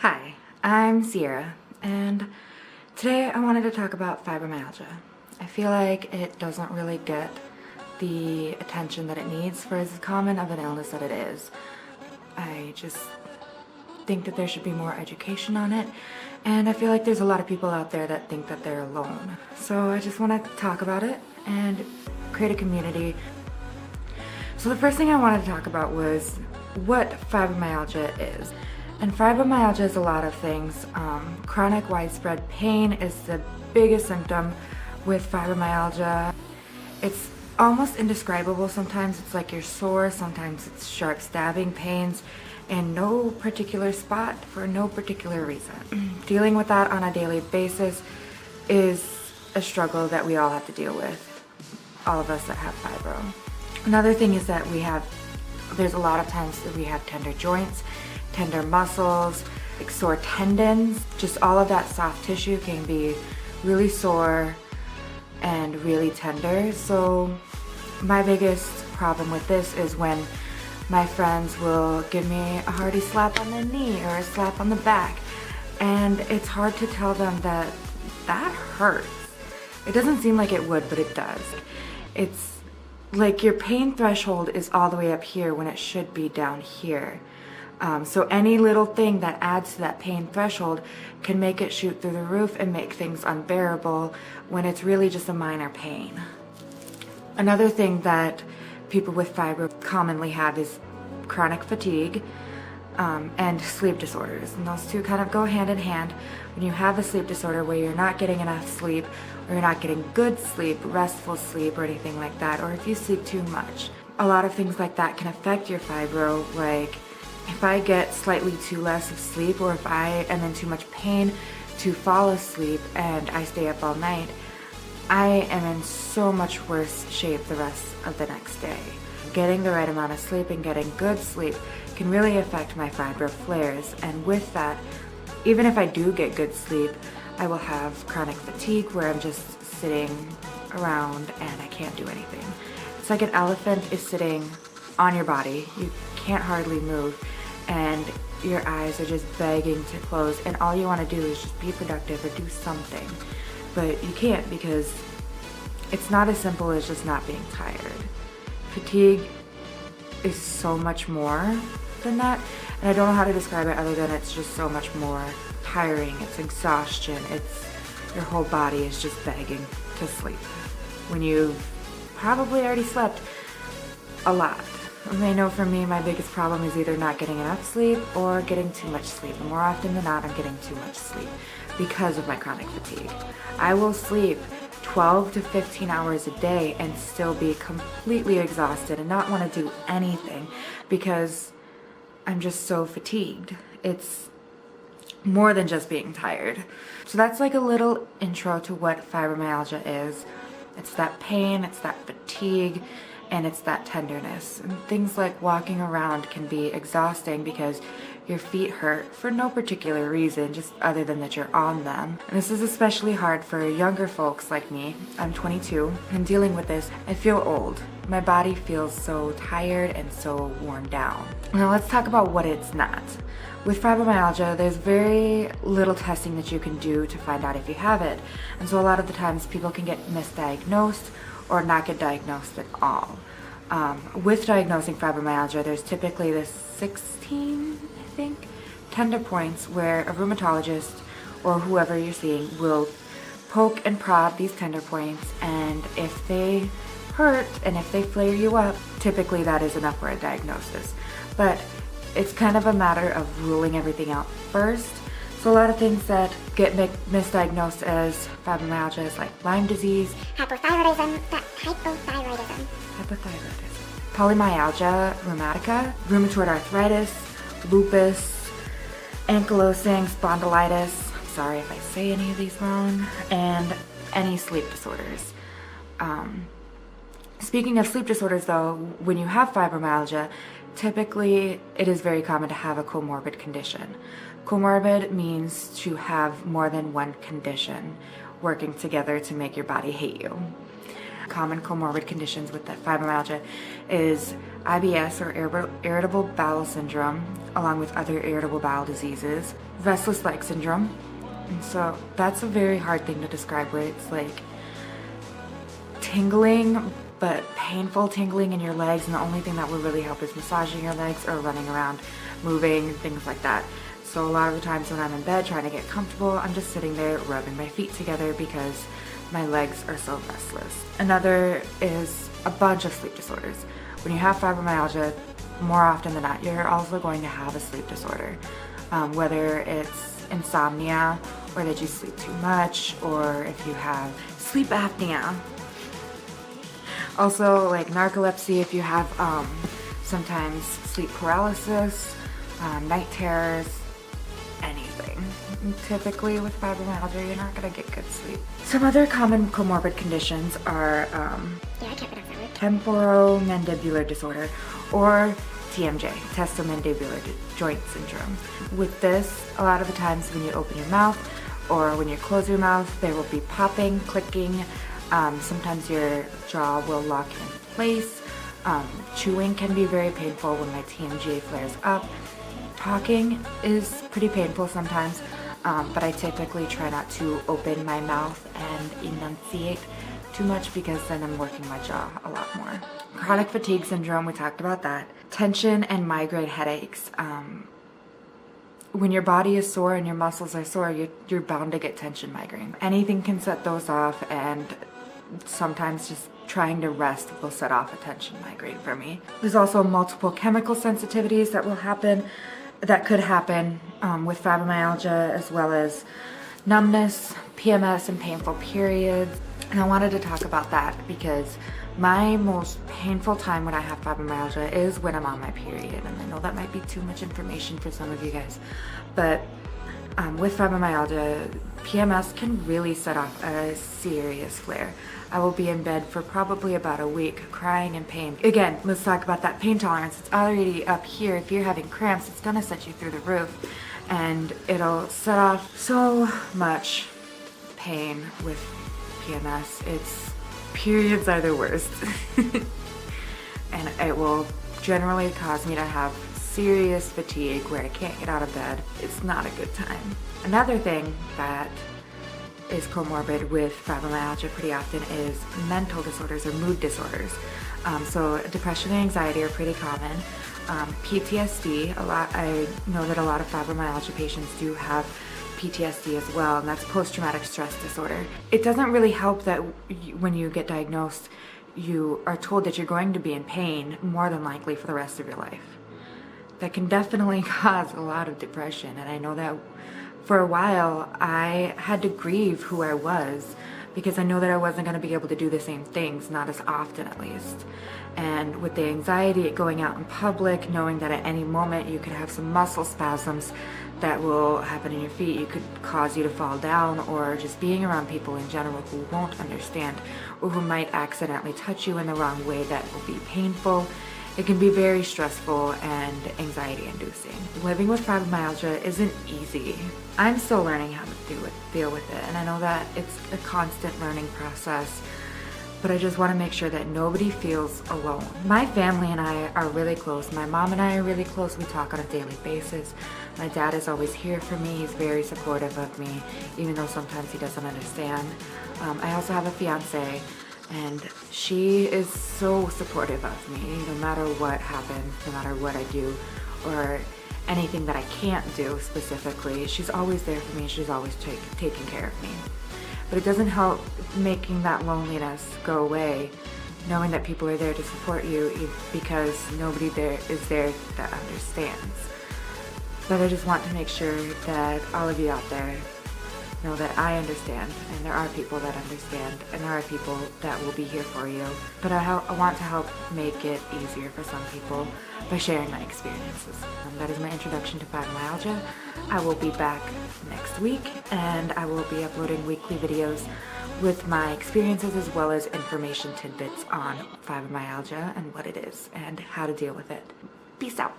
Hi, I'm Sierra, and today I wanted to talk about fibromyalgia. I feel like it doesn't really get the attention that it needs for as common of an illness that it is. I just think that there should be more education on it, and I feel like there's a lot of people out there that think that they're alone. So I just want to talk about it and create a community. So the first thing I wanted to talk about was what fibromyalgia is. And fibromyalgia is a lot of things. Chronic widespread pain is the biggest symptom with fibromyalgia. It's almost indescribable. Sometimes it's like you're sore, sometimes it's sharp stabbing pains in no particular spot for no particular reason. Dealing with that on a daily basis is a struggle that we all have to deal with, all of us that have fibro. Another thing is that there's a lot of times that we have tender joints, tender muscles, like sore tendons. Just all of that soft tissue can be really sore and really tender. So my biggest problem with this is when my friends will give me a hearty slap on the knee or a slap on the back, and it's hard to tell them that that hurts. It doesn't seem like it would, but it does. It's like your pain threshold is all the way up here when it should be down here. So any little thing that adds to that pain threshold can make it shoot through the roof and make things unbearable when it's really just a minor pain. Another thing that people with fibro commonly have is chronic fatigue and sleep disorders. And those two kind of go hand in hand. When you have a sleep disorder where you're not getting enough sleep, or you're not getting good sleep, restful sleep, or anything like that, or if you sleep too much, a lot of things like that can affect your fibro. Like if I get slightly too less of sleep, or if I am in too much pain to fall asleep and I stay up all night, I am in so much worse shape the rest of the next day. Getting the right amount of sleep and getting good sleep can really affect my fibro flares. And with that, even if I do get good sleep, I will have chronic fatigue where I'm just sitting around and I can't do anything. It's like an elephant is sitting on your body. You can't hardly move and your eyes are just begging to close, and all you want to do is just be productive or do something. But you can't, because it's not as simple as just not being tired. Fatigue is so much more than that, and I don't know how to describe it other than it's just so much more tiring. It's exhaustion. It's your whole body is just begging to sleep when you've probably already slept a lot. I know for me, my biggest problem is either not getting enough sleep or getting too much sleep. And more often than not, I'm getting too much sleep because of my chronic fatigue. I will sleep 12 to 15 hours a day and still be completely exhausted and not want to do anything because I'm just so fatigued. It's more than just being tired. So that's like a little intro to what fibromyalgia is. It's that pain, it's that fatigue, and it's that tenderness. And things like walking around can be exhausting because your feet hurt for no particular reason, just other than that you're on them. And this is especially hard for younger folks like me. I'm 22, and dealing with this, I feel old. My body feels so tired and so worn down. Now let's talk about what it's not. With fibromyalgia, there's very little testing that you can do to find out if you have it. And so a lot of the times people can get misdiagnosed or not get diagnosed at all. With diagnosing fibromyalgia, there's typically this 16, I think, tender points where a rheumatologist or whoever you're seeing will poke and prod these tender points, and if they hurt and if they flare you up, typically that is enough for a diagnosis. But it's kind of a matter of ruling everything out first. So a lot of things that get misdiagnosed as fibromyalgia is like Lyme disease, hypothyroidism, polymyalgia rheumatica, rheumatoid arthritis, lupus, ankylosing spondylitis, I'm sorry if I say any of these wrong, and any sleep disorders. Speaking of sleep disorders though, when you have fibromyalgia, typically it is very common to have a comorbid condition. Comorbid means to have more than one condition working together to make your body hate you. common comorbid conditions with the fibromyalgia is IBS or irritable bowel syndrome, along with other irritable bowel diseases, restless leg syndrome. And so that's a very hard thing to describe, where it's like tingling, but painful tingling in your legs, and the only thing that will really help is massaging your legs or running around, moving, things like that. So a lot of the times when I'm in bed trying to get comfortable, I'm just sitting there rubbing my feet together because my legs are so restless. Another is a bunch of sleep disorders. When you have fibromyalgia, more often than not, you're also going to have a sleep disorder. Whether it's insomnia, or that you sleep too much, or if you have sleep apnea. Also, like narcolepsy, if you have sometimes sleep paralysis, night terrors, anything. Typically with fibromyalgia, you're not gonna get good sleep. Some other common comorbid conditions are temporomandibular disorder, or TMJ, testomandibular joint syndrome. With this, a lot of the times when you open your mouth or when you close your mouth, there will be popping, clicking. Sometimes your jaw will lock in place. Chewing can be very painful when my TMJ flares up. Talking is pretty painful sometimes, but I typically try not to open my mouth and enunciate too much, because then I'm working my jaw a lot more. Chronic fatigue syndrome, we talked about that. Tension and migraine headaches. When your body is sore and your muscles are sore, you're bound to get tension migraine. Anything can set those off, and sometimes just trying to rest will set off a tension migraine for me. There's also multiple chemical sensitivities that could happen with fibromyalgia, as well as numbness, PMS, and painful periods. And I wanted to talk about that because my most painful time when I have fibromyalgia is when I'm on my period. And I know that might be too much information for some of you guys, but with fibromyalgia, PMS can really set off a serious flare. I will be in bed for probably about a week, crying in pain. Again, let's talk about that pain tolerance. It's already up here. If you're having cramps, it's gonna set you through the roof, and it'll set off so much pain with PMS. Periods are the worst. And it will generally cause me to have serious fatigue where I can't get out of bed. It's not a good time. Another thing that is comorbid with fibromyalgia pretty often is mental disorders or mood disorders. So depression and anxiety are pretty common. PTSD, I know that a lot of fibromyalgia patients do have PTSD as well, and that's post-traumatic stress disorder. It doesn't really help that when you get diagnosed, you are told that you're going to be in pain more than likely for the rest of your life. That can definitely cause a lot of depression, and I know that for a while I had to grieve who I was, because I know that I wasn't going to be able to do the same things, not as often at least. And with the anxiety at going out in public, knowing that at any moment you could have some muscle spasms that will happen in your feet, it could cause you to fall down, or just being around people in general who won't understand, or who might accidentally touch you in the wrong way that will be painful. It can be very stressful and anxiety inducing. Living with fibromyalgia isn't easy. I'm still learning how to deal with it, and I know that it's a constant learning process, but I just want to make sure that nobody feels alone. My family and I are really close. My mom and I are really close. We talk on a daily basis. My dad is always here for me. He's very supportive of me, even though sometimes he doesn't understand. I also have a fiance, and she is so supportive of me, no matter what happens, no matter what I do, or anything that I can't do specifically. She's always there for me. She's always taking care of me. But it doesn't help making that loneliness go away, knowing that people are there to support you, because nobody there is there that understands. But I just want to make sure that all of you out there know that I understand, and there are people that understand, and there are people that will be here for you. But I want to help make it easier for some people by sharing my experiences. That is my introduction to fibromyalgia. I will be back next week, and I will be uploading weekly videos with my experiences, as well as information tidbits on fibromyalgia and what it is and how to deal with it. Peace out.